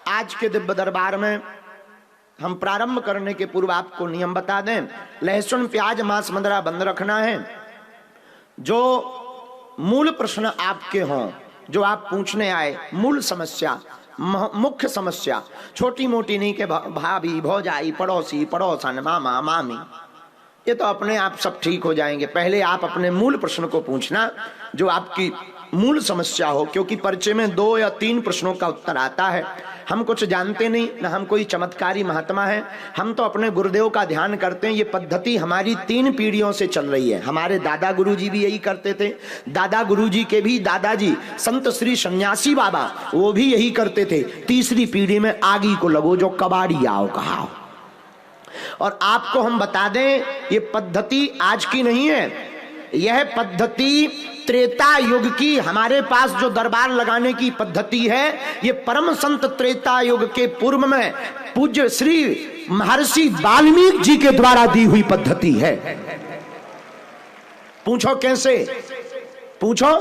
आज के दिव्य दरबार में हम प्रारंभ करने के पूर्व आपको नियम बता दें। लहसुन, प्याज, मांस, मदिरा बंद रखना है। जो मूल प्रश्न आपके हों, जो आप पूछने आए, मूल समस्या, मुख्य समस्या, छोटी मोटी नहीं के भाभी, भौजाई, पड़ोसी, पड़ोसन, मामा, मामी, ये तो अपने आप सब ठीक हो जाएंगे। पहले आप अपने मूल प्रश्न को पूछना, जो आपकी मूल समस्या हो, क्योंकि परिचय में 2 या 3 प्रश्नों का उत्तर आता है। हम कुछ जानते नहीं, ना हम कोई चमत्कारी महात्मा है, हम तो अपने गुरुदेव का ध्यान करते हैं। ये पद्धति हमारी 3 पीढ़ियों से चल रही है। हमारे दादा गुरुजी भी यही करते थे, दादा गुरुजी के भी दादाजी संत श्री सन्यासी बाबा, वो भी यही करते थे। तीसरी पीढ़ी में आगी को लगो जो कबाड़ी आओ कहा। और आपको हम बता दें, ये पद्धति आज की नहीं है, यह पद्धति त्रेता युग की। हमारे पास जो दरबार लगाने की पद्धति है, ये परम संत त्रेता युग के पूर्व में पूज्य श्री महर्षि वाल्मीकि जी के द्वारा दी हुई पद्धति है। पूछो कैसे? पूछो।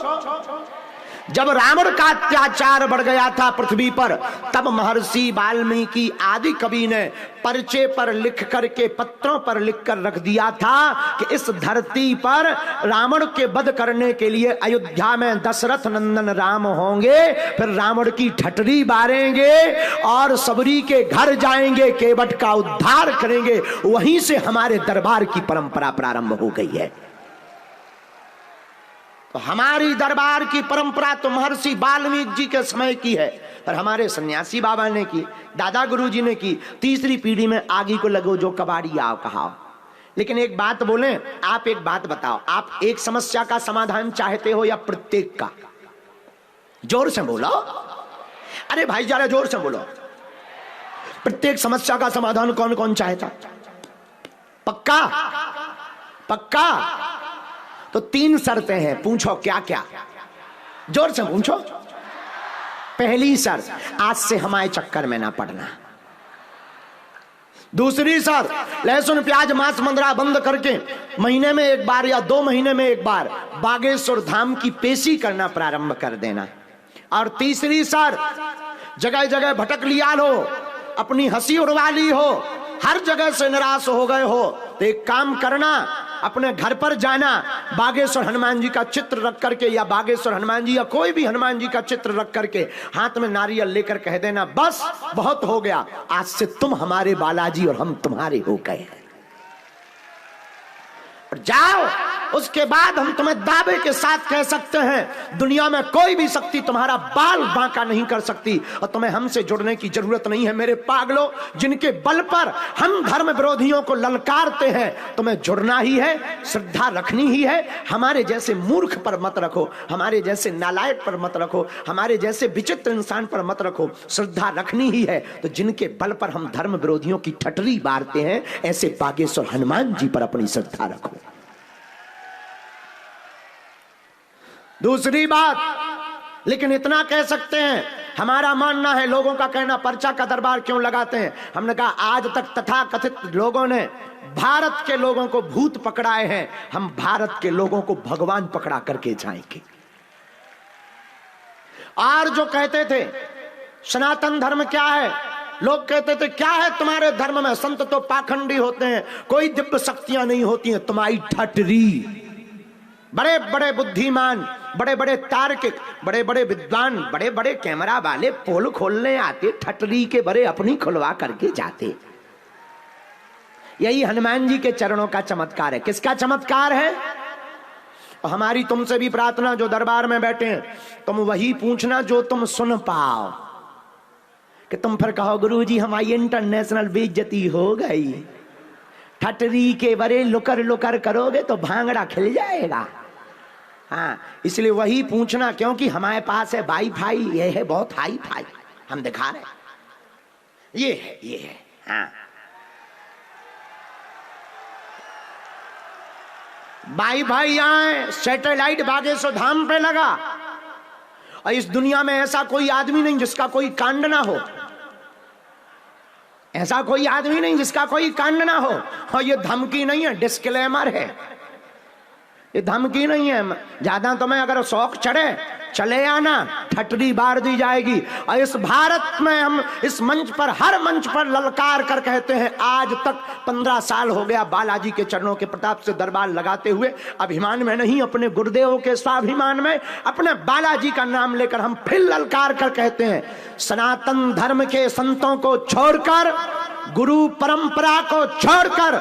जब रावण का अत्याचार बढ़ गया था पृथ्वी पर, तब महर्षि वाल्मीकि आदि कवि ने पर्चे पर लिख करके, पत्रों पर लिखकर रख दिया था कि इस धरती पर रावण के वध करने के लिए अयोध्या में दशरथ नंदन राम होंगे, फिर रावण की ठटरी बारेंगे और सबरी के घर जाएंगे, केवट का उद्धार करेंगे। वहीं से हमारे दरबार की परंपरा प्रारंभ हो गई है। तो हमारी दरबार की परंपरा तो महर्षि वाल्मीकि जी के समय की है, और हमारे सन्यासी बाबा ने की, दादा गुरुजी ने की। तीसरी पीढ़ी में आगी को लगो जो कबाड़ी आओ कहा। लेकिन एक बात बोलें, आप एक बात बताओ, आप एक समस्या का समाधान चाहते हो या प्रत्येक का? जोर से बोलो। अरे भाई जरा जोर से बोलो। प्रत्येक समस्या का समाधान कौन कौन चाहता? पक्का? पक्का? तो 3 शर्तें हैं, पूछो क्या क्या? जोर से पूछो। पहली शर्त, आज से हमारे चक्कर में ना पड़ना। दूसरी शर्त, लहसुन, प्याज, मांस, मदिरा बंद करके महीने में एक बार या 2 महीने में एक बार बागेश्वर धाम की पेशी करना प्रारंभ कर देना। और तीसरी शर्त, जगह जगह भटक लिया हो, अपनी हंसी उड़वा ली हो, हर जगह से निराश हो गए हो, तो एक काम करना, अपने घर पर जाना, बागेश्वर हनुमान जी का चित्र रख करके, या बागेश्वर हनुमान जी या कोई भी हनुमान जी का चित्र रख करके हाथ में नारियल लेकर कह देना, बस बहुत हो गया, आज से तुम हमारे बालाजी और हम तुम्हारे हो गए हैं। जाओ, उसके बाद हम तुम्हें दावे के साथ कह सकते हैं, दुनिया में कोई भी शक्ति तुम्हारा बाल बांका नहीं कर सकती, और तुम्हें हमसे जुड़ने की जरूरत नहीं है। मेरे पागलों, जिनके बल पर हम धर्म विरोधियों को ललकारते हैं, तुम्हें जुड़ना ही है, श्रद्धा रखनी ही है। हमारे जैसे मूर्ख पर मत रखो, हमारे जैसे नालायक पर मत रखो, हमारे जैसे विचित्र इंसान पर मत रखो, श्रद्धा रखनी ही है। तो जिनके बल पर हम धर्म विरोधियों की ठटरी बारते हैं, ऐसे बागेश्वर हनुमान जी पर अपनी श्रद्धा रखो। दूसरी बात, लेकिन इतना कह सकते हैं, हमारा मानना है, लोगों का कहना, पर्चा का दरबार क्यों लगाते हैं? हमने कहा आज तक तथाकथित लोगों ने भारत के लोगों को भूत पकड़ाए हैं, हम भारत के लोगों को भगवान पकड़ा करके जाएंगे। और जो कहते थे सनातन धर्म क्या है, लोग कहते थे क्या है तुम्हारे धर्म में, संत तो पाखंडी होते हैं, कोई दिव्य शक्तियां नहीं होती हैं, तुम्हारी ठटरी। बड़े बड़े बुद्धिमान, बड़े बड़े तार्किक, बड़े बड़े विद्वान, बड़े बड़े कैमरा वाले पोल खोलने आते, ठटरी के बड़े अपनी खुलवा करके जाते। यही हनुमान जी के चरणों का चमत्कार है। किसका चमत्कार है? हमारी तुमसे भी प्रार्थना, जो दरबार में बैठे हैं, तुम वही पूछना जो तुम सुन पाओ, कि तुम फिर कहो गुरुजी हमारी इंटरनेशनल बेइज्जती हो गई। ठटरी के बड़े लुकर लुकर करोगे तो भांगड़ा खिल जाएगा। हाँ, इसलिए वही पूछना, क्योंकि हमारे पास है वाईफाई, ये है बहुत हाई फाई, हम दिखा रहे हैं, ये है, ये है। हाँ, वाईफाई यहाँ है, सैटेलाइट बागेश्वर धाम पे लगा, और इस दुनिया में ऐसा कोई आदमी नहीं जिसका कोई कांड ना हो, ऐसा कोई आदमी नहीं जिसका कोई कांड ना हो। और ये धमकी नहीं है, डिस्क्लेमर है, ये धमकी नहीं है। ज्यादा तुम्हें अगर शौक चढ़े चले आना, ठटरी बार दी जाएगी। और इस भारत में हम इस मंच पर, हर मंच पर ललकार कर कहते हैं, आज तक 15 साल हो गया बालाजी के चरणों के प्रताप से दरबार लगाते हुए, अभिमान में नहीं, अपने गुरुदेवों के स्वाभिमान में, अपने बालाजी का नाम लेकर हम फिर ललकार कर कहते हैं, सनातन धर्म के संतों को छोड़कर, गुरु परंपरा को छोड़कर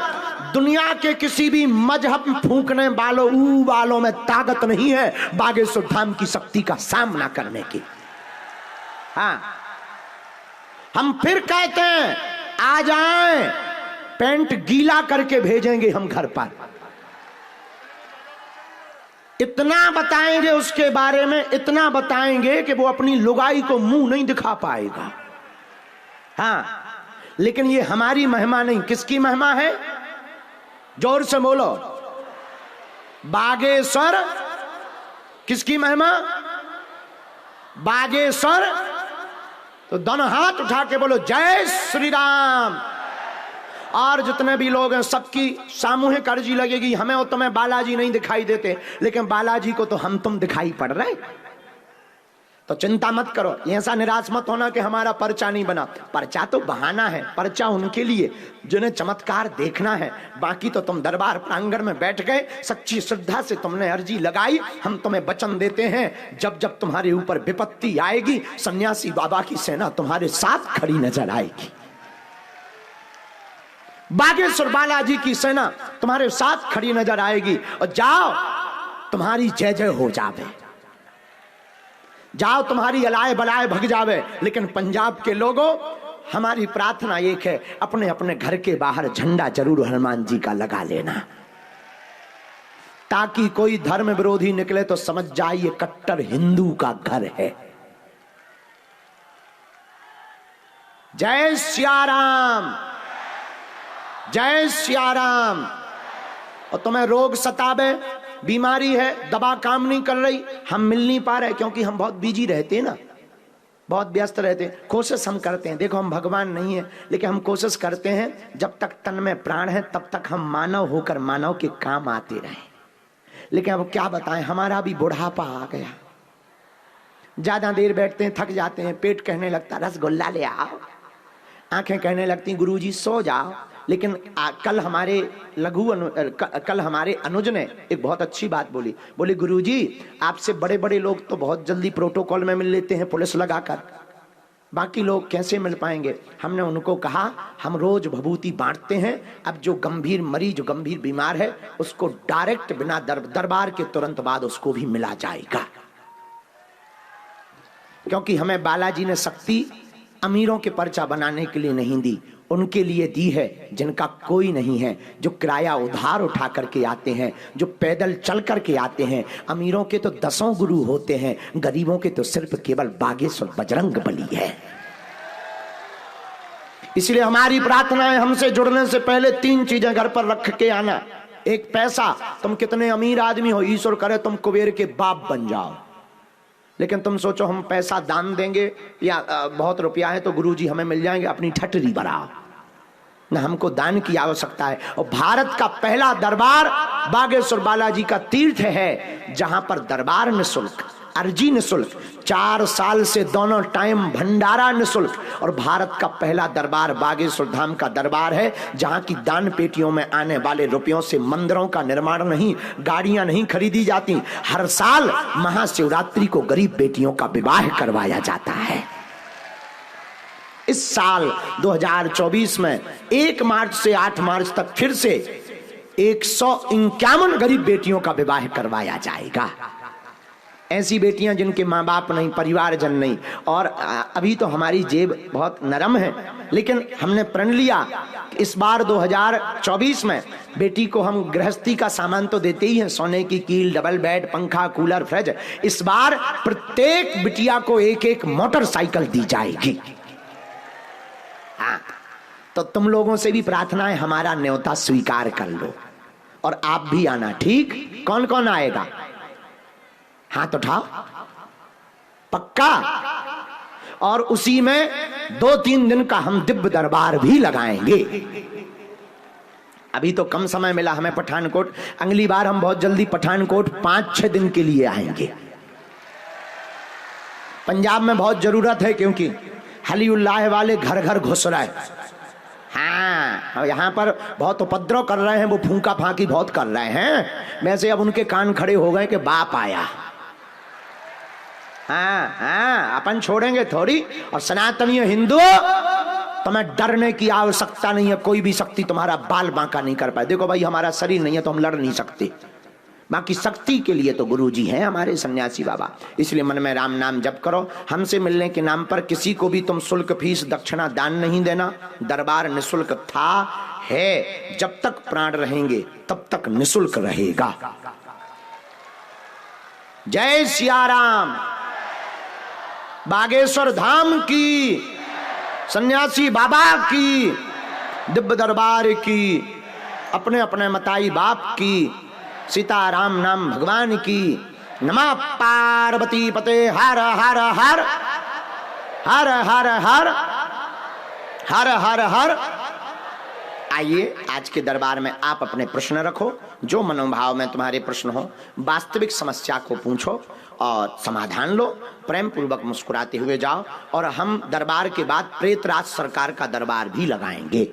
दुनिया के किसी भी मजहब फूंकने वालों में ताकत नहीं है बागेश्वर धाम की शक्ति का सामना करने की। हाँ, हम फिर कहते हैं, आ जाएं, पेंट गीला करके भेजेंगे हम घर पर। इतना बताएंगे उसके बारे में, इतना बताएंगे कि वो अपनी लुगाई को मुंह नहीं दिखा पाएगा। हाँ, लेकिन ये हमारी महिमा नहीं, किसकी महिमा है? जोर से बोलो, बागेश्वर किसकी महिमा? बागेश्वर। तो दोनों हाथ उठा के बोलो जय श्री राम। और जितने भी लोग हैं सबकी सामूहिक अर्जी लगेगी, हमें और तुम्हें बालाजी नहीं दिखाई देते, लेकिन बालाजी को तो हम तुम दिखाई पड़ रहे। तो चिंता मत करो, ऐसा निराश मत होना कि हमारा पर्चा नहीं बना। पर्चा तो बहाना है, पर्चा उनके लिए जिन्हें चमत्कार देखना है। बाकी तो तुम दरबार प्रांगण में बैठ गए, सच्ची श्रद्धा से तुमने अर्जी लगाई। हम तुम्हें वचन देते हैं, जब जब तुम्हारे ऊपर विपत्ति आएगी, सन्यासी बाबा की सेना तुम्हारे साथ खड़ी नजर आएगी। बागेश्वर बालाजी की सेना तुम्हारे साथ खड़ी नजर आएगी। और जाओ, तुम्हारी जय जय हो जावे, जाओ, तुम्हारी अलाए बलाए भग जावे। लेकिन पंजाब के लोगों, हमारी प्रार्थना एक है, अपने अपने घर के बाहर झंडा जरूर हनुमान जी का लगा लेना, ताकि कोई धर्म विरोधी निकले तो समझ जाए ये कट्टर हिंदू का घर है। जय सिया राम, जय सिया राम। और तुम्हें रोग सतावे, बीमारी है, दवा काम नहीं कर रही, हम मिल नहीं पा रहे क्योंकि हम बहुत बिजी रहते हैं ना, बहुत व्यस्त रहते हैं। कोशिश हम करते हैं, देखो हम भगवान नहीं है, लेकिन हम कोशिश करते हैं जब तक तन में प्राण है तब तक हम मानव होकर मानव के काम आते रहें। लेकिन अब क्या बताएं, हमारा भी बुढ़ापा आ गया, ज्यादा देर बैठते हैं, थक जाते हैं, पेट कहने लगता रसगुल्ला ले आओ, आंखें कहने लगती गुरुजी सो जाओ। लेकिन कल हमारे अनुज ने एक बहुत अच्छी बात बोली, बोले गुरुजी आपसे बड़े बड़े लोग तो बहुत जल्दी प्रोटोकॉल में मिल लेते हैं पुलिस लगाकर, बाकी लोग कैसे मिल पाएंगे? हमने उनको कहा हम रोज भभूति बांटते हैं, अब जो गंभीर मरीज, जो गंभीर बीमार है उसको डायरेक्ट बिना दरबार के तुरंत बाद उसको भी मिला जाएगा। क्योंकि हमें बालाजी ने शक्ति अमीरों के पर्चा बनाने के लिए नहीं दी, उनके लिए दी है जिनका कोई नहीं है, जो किराया उधार उठा करके आते हैं, जो पैदल चल करके आते हैं। अमीरों के तो 10 गुरु होते हैं, गरीबों के तो सिर्फ केवल बागेश्वर बजरंग बली है। इसलिए हमारी प्रार्थना है, हमसे जुड़ने से पहले 3 चीजें घर पर रख के आना। एक, पैसा, तुम कितने अमीर आदमी हो, ईश्वर करे तुम कुबेर के बाप बन जाओ। लेकिन तुम सोचो हम पैसा दान देंगे या बहुत रुपया है तो गुरुजी हमें मिल जाएंगे, अपनी ठटरी बढ़ाओ ना, हमको दान की आवश्यकता है। और भारत का पहला दरबार बागेश्वर बालाजी का तीर्थ है, जहां पर दरबार निःशुल्क, अर्जी निःशुल्क, 4 साल से दोनों टाइम भंडारा निःशुल्क। और भारत का पहला दरबार बागेश्वर धाम का दरबार है, जहां की दान पेटियों में आने वाले रुपयों से मंदिरों का निर्माण नहीं, गाड़ियां नहीं खरीदी जाती। हर साल महाशिवरात्रि को गरीब बेटियों का विवाह करवाया जाता है। इस साल 2024 में 1 मार्च से 8 मार्च तक फिर से 151 गरीब बेटियों का विवाह करवाया जाएगा। ऐसी बेटियां जिनके माँ बाप नहीं, परिवारजन नहीं। और अभी तो हमारी जेब बहुत नरम है, लेकिन हमने प्रण लिया कि इस बार 2024 में बेटी को हम गृहस्थी का सामान तो देते ही हैं, सोने की कील, डबल बेड, पंखा, कूलर, फ्रिज। इस बार प्रत्येक बिटिया को 1-1 मोटरसाइकिल दी जाएगी। हाँ, तो तुम लोगों से भी प्रार्थना है, हमारा न्योता स्वीकार कर लो और आप भी आना। ठीक, कौन कौन आएगा? हाथ उठाओ, पक्का। और उसी में 2-3 दिन का हम दिव्य दरबार भी लगाएंगे। अभी तो कम समय मिला हमें पठानकोट, अगली बार हम बहुत जल्दी पठानकोट 5-6 दिन के लिए आएंगे। पंजाब में बहुत जरूरत है, क्योंकि हलीउल्लाह वाले घर घर घुस रहे हैं। हाँ, यहाँ पर बहुत उपद्रव कर रहे हैं, वो फूंका फांकी बहुत कर रहे हैं। वैसे अब उनके कान खड़े हो गए कि बाप आया। हाँ हाँ, अपन छोड़ेंगे थोड़ी। और सनातनी हिंदू, तुम्हें डरने की आवश्यकता नहीं है। कोई भी शक्ति तुम्हारा बाल बांका नहीं कर पाए। देखो भाई, हमारा शरीर नहीं है तो हम लड़ नहीं सकते, बाकी शक्ति के लिए तो गुरुजी हैं हमारे सन्यासी बाबा। इसलिए मन में राम नाम जप करो। हमसे मिलने के नाम पर किसी को भी तुम शुल्क, फीस, दक्षिणा, दान नहीं देना। दरबार निशुल्क था, है, जब तक प्राण रहेंगे तब तक निशुल्क रहेगा। जय सिया राम। बागेश्वर धाम की, सन्यासी बाबा की, दिव्य दरबार की, अपने अपने मताई बाप की, सीताराम नाम भगवान की। नमः पार्वती पते हर हर हर हर हर हर हर हर हर। आइए, आज के दरबार में आप अपने प्रश्न रखो। जो मनोभाव में तुम्हारे प्रश्न हो, वास्तविक समस्या को पूछो और समाधान लो। प्रेम पूर्वक मुस्कुराते हुए जाओ। और हम दरबार के बाद प्रेतराज सरकार का दरबार भी लगाएंगे।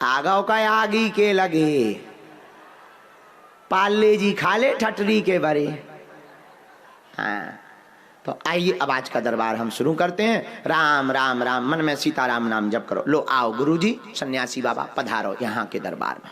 आगाव का आगी के लगे, पाले जी खाले ठटरी के बरे। हाँ, तो आइए अब आज का दरबार हम शुरू करते हैं। राम राम राम, मन में सीताराम नाम जप करो। लो आओ गुरुजी, सन्यासी बाबा पधारो यहाँ के दरबार में।